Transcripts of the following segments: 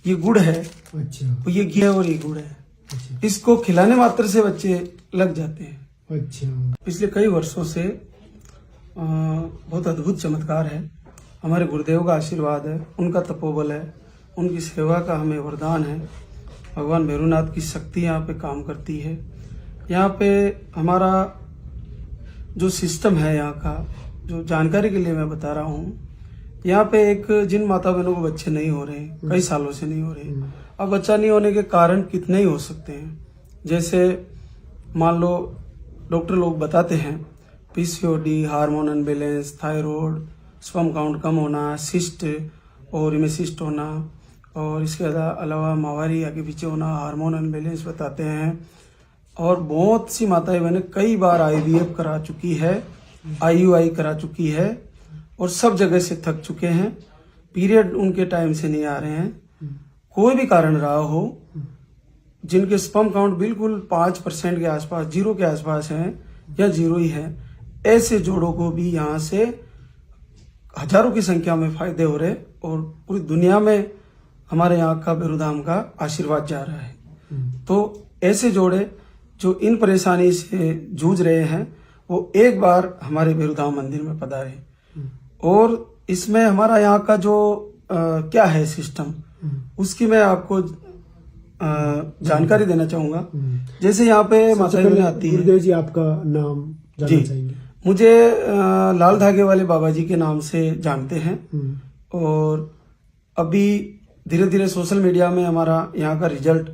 ये गुड़ है, अच्छा ये घी है और ये गुड़ है। अच्छा इसको खिलाने मात्र से बच्चे लग जाते हैं। अच्छा पिछले कई वर्षों से बहुत अद्भुत चमत्कार है। हमारे गुरुदेव का आशीर्वाद है, उनका तपोबल है, उनकी सेवा का हमें वरदान है। भगवान भैरवनाथ की शक्ति यहाँ पे काम करती है। यहाँ पे हमारा जो सिस्टम है, यहाँ का जो जानकारी के लिए मैं बता रहा हूँ, यहाँ पे एक जिन माता बहनों को बच्चे नहीं हो रहे, कई सालों से नहीं हो रहे, अब बच्चा नहीं होने के कारण कितने ही हो सकते हैं। जैसे मान लो डॉक्टर लोग बताते हैं PCOD, hormone imbalance, thyroid, sperm count कम होना, सिस्ट और में सिस्ट होना, और इसके अलावा माहवारी आगे पीछे होना, हार्मोन अनबैलेंस बताते हैं। और बहुत सी माताएं बहनें कई बार आईवीएफ करा चुकी है, आईयूआई करा चुकी है और सब जगह से थक चुके हैं। पीरियड उनके टाइम से नहीं आ रहे हैं, कोई भी कारण रहा हो, जिनके स्पर्म काउंट बिल्कुल 5% के आसपास, 0 के आसपास है या 0 ही है, ऐसे जोड़ों को भी यहाँ से हजारों की संख्या में फायदे हो रहे और पूरी दुनिया में हमारे यहाँ का भैरवधाम का आशीर्वाद जा रहा है। तो ऐसे जोड़े जो इन परेशानी से जूझ रहे हैं, वो एक बार हमारे भैरवधाम मंदिर में पधारे। और इसमें हमारा यहाँ का जो क्या है सिस्टम, उसकी मैं आपको जानकारी देना चाहूंगा। जैसे यहाँ पे माता बहनें आती है। गुरुदेव जी, आपका नाम जानना चाहेंगे? मुझे लाल धागे वाले बाबा जी के नाम से जानते हैं। और अभी धीरे धीरे सोशल मीडिया में हमारा यहाँ का रिजल्ट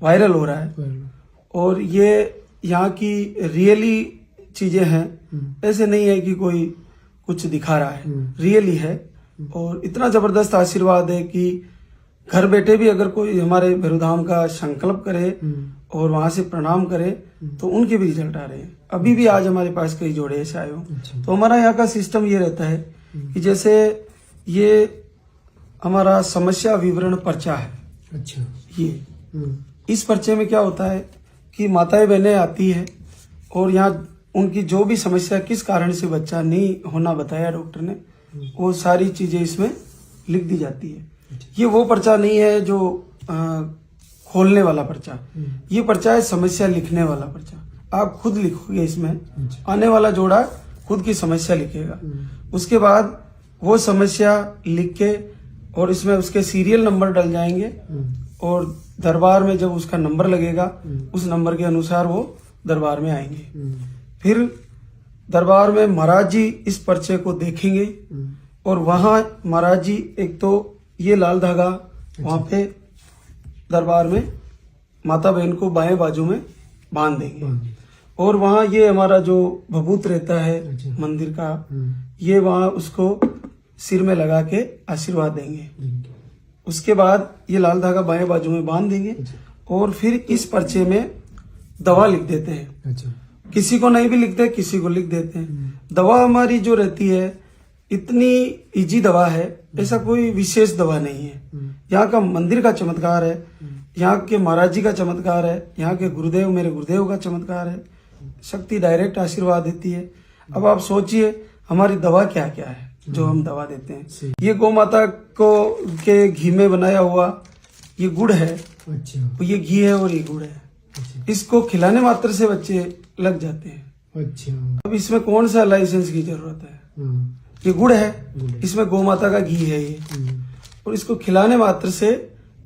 वायरल हो रहा है और ये यहाँ की रियली चीजें हैं। ऐसे नहीं है कि कोई कुछ दिखा रहा है, रियली है। और इतना जबरदस्त आशीर्वाद है कि घर बैठे भी अगर कोई हमारे भैरवधाम का संकल्प करे और वहां से प्रणाम करे तो उनके भी रिजल्ट आ रहे हैं। अभी भी आज हमारे पास कई जोड़े ऐसे आए हो। तो हमारा यहाँ का सिस्टम ये रहता है कि जैसे ये हमारा समस्या विवरण पर्चा है। अच्छा, ये इस पर्चे में क्या होता है कि माताएं बहनें आती है और यहाँ उनकी जो भी समस्या, किस कारण से बच्चा नहीं होना बताया डॉक्टर ने, वो सारी चीजें इसमें लिख दी जाती है। ये वो पर्चा नहीं है जो खोलने वाला पर्चा, ये पर्चा है समस्या लिखने वाला पर्चा। आप खुद लिखोगे इसमें, आने वाला जोड़ा खुद की समस्या लिखेगा। उसके बाद वो समस्या लिख के और इसमें उसके सीरियल नंबर डल जाएंगे और दरबार में जब उसका नंबर लगेगा, उस नंबर के अनुसार वो दरबार में आएंगे। फिर दरबार में महाराज जी इस पर्चे को देखेंगे और वहां महाराज जी एक तो ये लाल धागा वहां पे दरबार में माता बहन को बाएं बाजू में बांध देंगे और वहां ये हमारा जो भभूत रहता है मंदिर का, ये वहां उसको सिर में लगा के आशीर्वाद देंगे। उसके बाद ये लाल धागा बाएं बाजू में बांध देंगे और फिर इस पर्चे में दवा लिख देते हैं। किसी को नहीं भी लिखते, किसी को लिख देते हैं। दवा हमारी जो रहती है इतनी इजी दवा है, ऐसा कोई विशेष दवा नहीं है। यहाँ का मंदिर का चमत्कार है, यहाँ के महाराज जी का चमत्कार है, यहाँ के गुरुदेव, मेरे गुरुदेव का चमत्कार है। शक्ति डायरेक्ट आशीर्वाद देती है। अब आप सोचिए हमारी दवा क्या क्या है जो हम दवा देते हैं। ये गौ माता को के घी में बनाया हुआ ये गुड़ है। अच्छा, ये घी है और ये गुड़ है। इसको खिलाने मात्र से बच्चे लग जाते हैं। अच्छा, अब इसमें कौन सा लाइसेंस की जरूरत है? ये गुड़ है, इसमें गौ माता का घी है ये, और इसको खिलाने मात्र से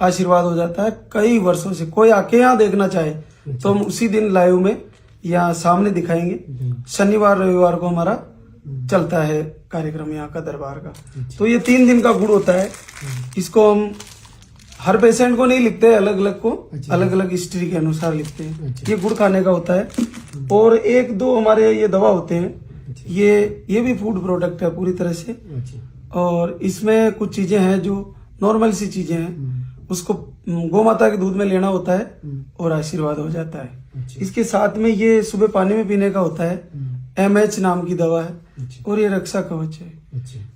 आशीर्वाद हो जाता है। कई वर्षों से कोई आके यहाँ देखना चाहे तो हम उसी दिन लाइव में यहाँ सामने दिखाएंगे। शनिवार रविवार को हमारा चलता है कार्यक्रम यहाँ का दरबार का। तो ये 3 दिन का गुड़ होता है। इसको हम हर पेशेंट को नहीं लिखते, अलग अलग को अलग अलग हिस्ट्री के अनुसार लिखते हैं। ये गुड़ खाने का होता है। और 1-2 हमारे ये दवा होते हैं, ये भी फूड प्रोडक्ट है पूरी तरह से। और इसमें कुछ चीजें हैं जो नॉर्मल सी चीजें हैं, उसको गौ माता के दूध में लेना होता है और आशीर्वाद हो जाता है। इसके साथ में ये सुबह पानी में पीने का होता है, MH नाम की दवा है, और ये रक्षा कवच है।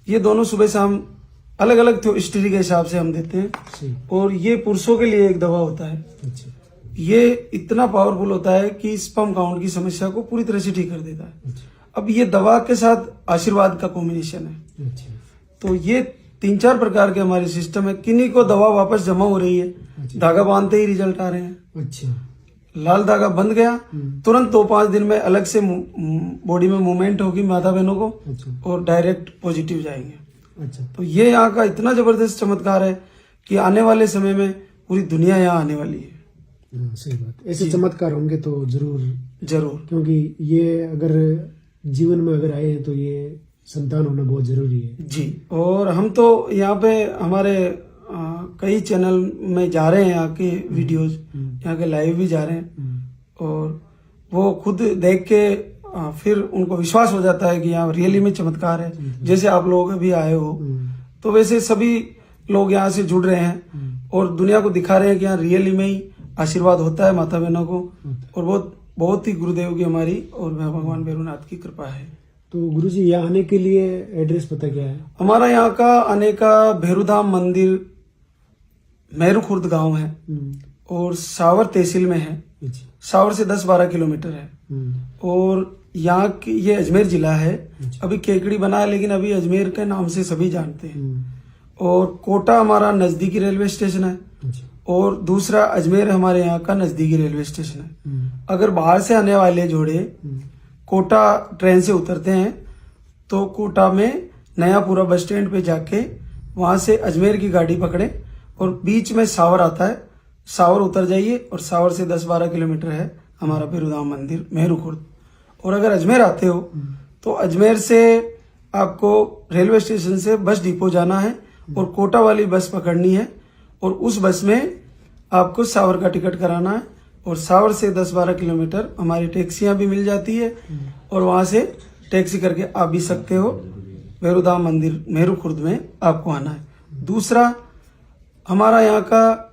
ये दोनों सुबह शाम अलग अलग हिस्ट्री के हिसाब से हम देते हैं। और ये पुरुषों के लिए एक दवा होता है। ये इतना पावरफुल होता है कि स्पर्म काउंट की समस्या को पूरी तरह से ठीक कर देता है। अब ये दवा के साथ आशीर्वाद का कॉम्बिनेशन है। तो ये 3-4 प्रकार के हमारे सिस्टम है। किन्हीं को दवा वापस जमा हो रही है, अच्छा। धागा बांधते ही रिजल्ट आ रहे हैं। अच्छा। लाल धागा बंध गया, तुरंत 2-5 दिन में अलग से बॉडी में मूवमेंट होगी माता बहनों को, अच्छा। और डायरेक्ट पॉजिटिव जाएंगे। अच्छा। तो ये यहाँ का इतना जबरदस्त चमत्कार है कि आने वाले समय में पूरी दुनिया यहाँ आने वाली है। हाँ, सही बात। ऐसे चमत्कार होंगे तो जरूर, क्योंकि ये अगर जीवन में अगर आए हैं तो ये संतान होना बहुत जरूरी है जी। और हम तो यहाँ पे हमारे कई चैनल में जा रहे हैं, यहाँ के वीडियोज, यहाँ के लाइव भी जा रहे हैं, और वो खुद देख के फिर उनको विश्वास हो जाता है कि यहाँ रियली में चमत्कार है। जैसे आप लोग अभी आए हो, तो वैसे सभी लोग यहाँ से जुड़ रहे हैं और दुनिया को दिखा रहे हैं कि यहाँ रियली में ही आशीर्वाद होता है माता बहनों को, और बहुत ही गुरुदेव की हमारी और भगवान भैरवनाथ की कृपा है। तो गुरुजी यहाँ आने के लिए एड्रेस पता क्या है? हमारा यहाँ का आने का भैरूधाम मंदिर मेहरू खुर्द गांव है, और सावर तहसील में है। अच्छा। सावर से 10-12 किलोमीटर है, और यहाँ की ये अजमेर जिला है। अभी केकड़ी बना है, लेकिन अभी अजमेर के नाम से सभी जानते हैं। और कोटा हमारा नजदीकी रेलवे स्टेशन है, अच्छा। और दूसरा अजमेर हमारे यहाँ का नजदीकी रेलवे स्टेशन है। अगर बाहर से आने वाले जोड़े कोटा ट्रेन से उतरते हैं तो कोटा में नयापुरा बस स्टैंड पे जाके वहां से अजमेर की गाड़ी पकड़े, और बीच में सावर आता है, सावर उतर जाइए, और सावर से 10-12 किलोमीटर है हमारा भैरूधाम मंदिर मेहरू खुर्द। और अगर अजमेर आते हो तो अजमेर से आपको रेलवे स्टेशन से बस डिपो जाना है, और कोटा वाली बस पकड़नी है, और उस बस में आपको सावर का टिकट कराना है, और सावर से 10-12 किलोमीटर हमारी टैक्सियां भी मिल जाती है, और वहां से टैक्सी करके आ भी सकते हो। भैरूधाम मंदिर मेहरू खुर्द में आपको आना है। दूसरा, हमारा यहाँ का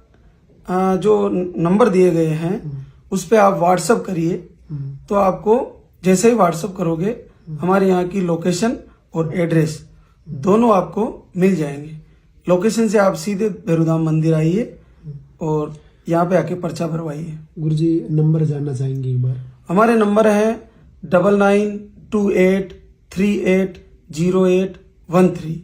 जो नंबर दिए गए हैं उस पे आप व्हाट्सअप करिए, तो आपको जैसे ही व्हाट्सअप करोगे हमारे यहाँ की लोकेशन और एड्रेस दोनों आपको मिल जाएंगे। लोकेशन से आप सीधे भैरूधाम मंदिर आइए और यहाँ पे आके पर्चा भरवाइए। गुरुजी नंबर जानना चाहेंगे एक बार? हमारे नंबर है 9928380813।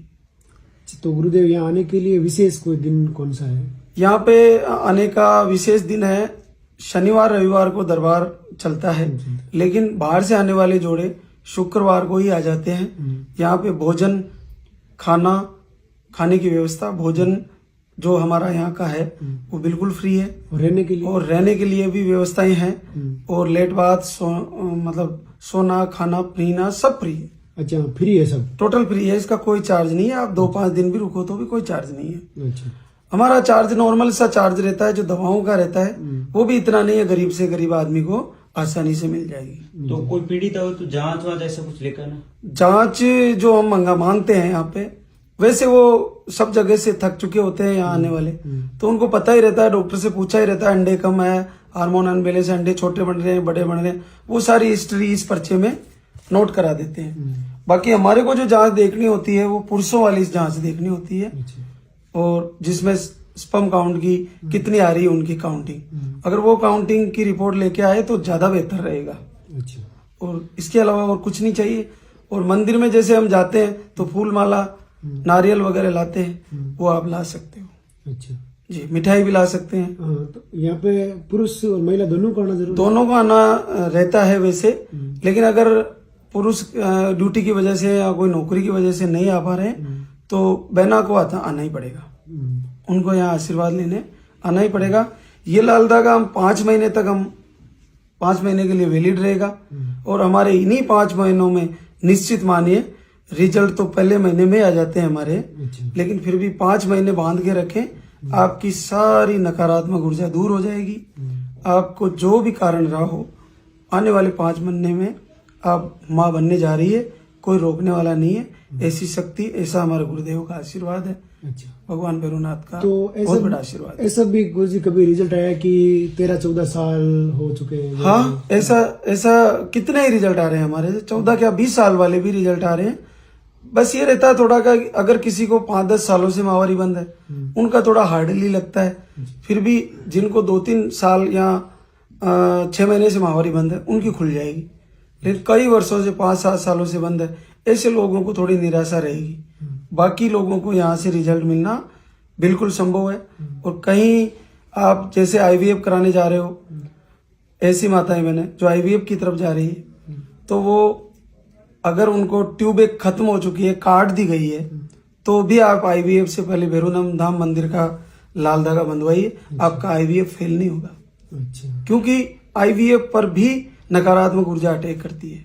तो गुरुदेव यहाँ आने के लिए विशेष कोई दिन कौन सा है? यहाँ पे आने का विशेष दिन है शनिवार रविवार को दरबार चलता है, लेकिन बाहर से आने वाले जोड़े शुक्रवार को ही आ जाते हैं। यहाँ पे भोजन खाने की व्यवस्था, भोजन जो हमारा यहाँ का है वो बिल्कुल फ्री है, और रहने के लिए भी व्यवस्थाएं हैं, और लेट बाथ मतलब सोना खाना पीना सब फ्री है। अच्छा, फ्री है सब? टोटल फ्री है, इसका कोई चार्ज नहीं है। आप 2-5 दिन भी रुको तो भी कोई चार्ज नहीं है। अच्छा। हमारा चार्ज नॉर्मल सा चार्ज रहता है, जो दवाओं का रहता है वो भी इतना नहीं है, गरीब से गरीब आदमी को आसानी से मिल जाएगी। तो कोई पीड़ित हो तो जांच वाच ऐसा कुछ लेकर ना? जांच जो हम मांगते हैं यहाँ पे, वैसे वो सब जगह से थक चुके होते हैं यहाँ आने वाले, तो उनको पता ही रहता है, डॉक्टर से पूछा ही रहता है अंडे कम है, हार्मोन अनबैलेंस, अंडे छोटे बन रहे हैं बड़े बन रहे हैं, वो सारी हिस्ट्री इस पर्चे में नोट करा देते हैं। बाकी हमारे को जो जांच देखनी होती है वो पुरुषों वाली जांच देखनी होती है, और जिसमें स्पर्म काउंट की कितनी आ रही है उनकी काउंटिंग। अगर वो काउंटिंग की रिपोर्ट लेके आए तो ज्यादा बेहतर रहेगा। अच्छा। और इसके अलावा और कुछ नहीं चाहिए। और मंदिर में जैसे हम जाते हैं तो फूल माला नारियल वगैरह लाते हैं, वो आप ला सकते हो। अच्छा जी, मिठाई भी ला सकते हैं। हाँ, तो यहाँ पे पुरुष और महिला दोनों को आना जरूर? दोनों को आना रहता है वैसे, लेकिन अगर पुरुष ड्यूटी की वजह से या कोई नौकरी की वजह से नहीं आ पा रहे तो बहना को आना ही पड़ेगा, उनको यहाँ आशीर्वाद लेने आना ही पड़ेगा। ये लाल धागा हम 5 महीने तक, हम 5 महीने के लिए वैलिड रहेगा, और हमारे इन्हीं 5 महीनों में निश्चित मानिए रिजल्ट तो पहले महीने में आ जाते हैं हमारे, लेकिन फिर भी 5 महीने बांध के रखें, आपकी सारी नकारात्मक ऊर्जा दूर हो जाएगी। आपको जो भी कारण रहा हो, आने वाले 5 महीने में आप माँ बनने जा रही है, कोई रोकने वाला नहीं है। ऐसी शक्ति, ऐसा हमारे गुरुदेव का आशीर्वाद है। अच्छा, भगवान भैरवनाथ का तो बहुत बड़ा आशीर्वाद। ऐसा भी गुरुजी कभी रिजल्ट आया कि 13-14 साल हो चुके हैं? हाँ, ऐसा कितने ही रिजल्ट आ रहे हैं हमारे, 14 क्या 20 साल वाले भी रिजल्ट आ रहे हैं। बस ये रहता है थोड़ा का, अगर किसी को 5-10 सालों से माहवारी बंद है उनका थोड़ा हार्डली लगता है, फिर भी जिनको 2-3 साल या 6 महीने से माहवारी बंद है उनकी खुल जाएगी। लेकिन कई वर्षों से 5-7 सालों से बंद है, ऐसे लोगों को थोड़ी निराशा रहेगी। बाकी लोगों को यहाँ से रिजल्ट मिलना बिल्कुल संभव है। और कहीं आप जैसे आईवीएफ कराने जा रहे हो, ऐसी माताएं बहनें जो आईवीएफ की तरफ जा रही है, तो वो अगर उनको ट्यूब एक खत्म हो चुकी है, काट दी गई है, तो भी आप आईवीएफ से पहले भैरव धाम मंदिर का लाल धागा बंधवाइए, आपका आईवीएफ फेल नहीं होगा। अच्छा, क्योंकि आईवीएफ पर भी नकारात्मक ऊर्जा अटैक करती है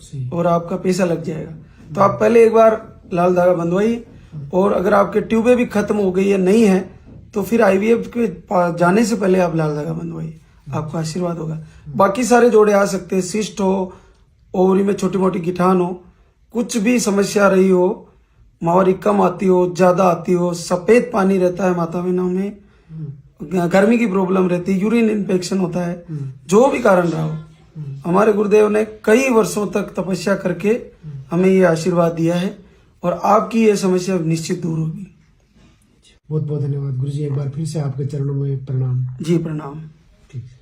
सही। और आपका पैसा लग जाएगा। तो आप पहले एक बार लाल धागा बंधवाइए, और अगर आपके ट्यूबें भी खत्म हो गई है, नहीं है, तो फिर आईवीएफ के जाने से पहले आप लाल धागा बंधवाइए, आपका आशीर्वाद होगा। बाकी सारे जोड़े आ सकते हैं, सिस्ट हो, ओवरी में छोटी मोटी गिठान हो, कुछ भी समस्या रही हो, मावरी कम आती हो, ज्यादा आती हो, सफेद पानी रहता है माता बहनों में, गर्मी की प्रॉब्लम रहती है, यूरिन इन्फेक्शन होता है, जो भी कारण रहा हो, हमारे गुरुदेव ने कई वर्षों तक तपस्या करके हमें ये आशीर्वाद दिया है, और आपकी ये समस्या निश्चित दूर होगी। बहुत बहुत धन्यवाद गुरुजी, एक बार फिर से आपके चरणों में प्रणाम। जी प्रणाम। ठीक है।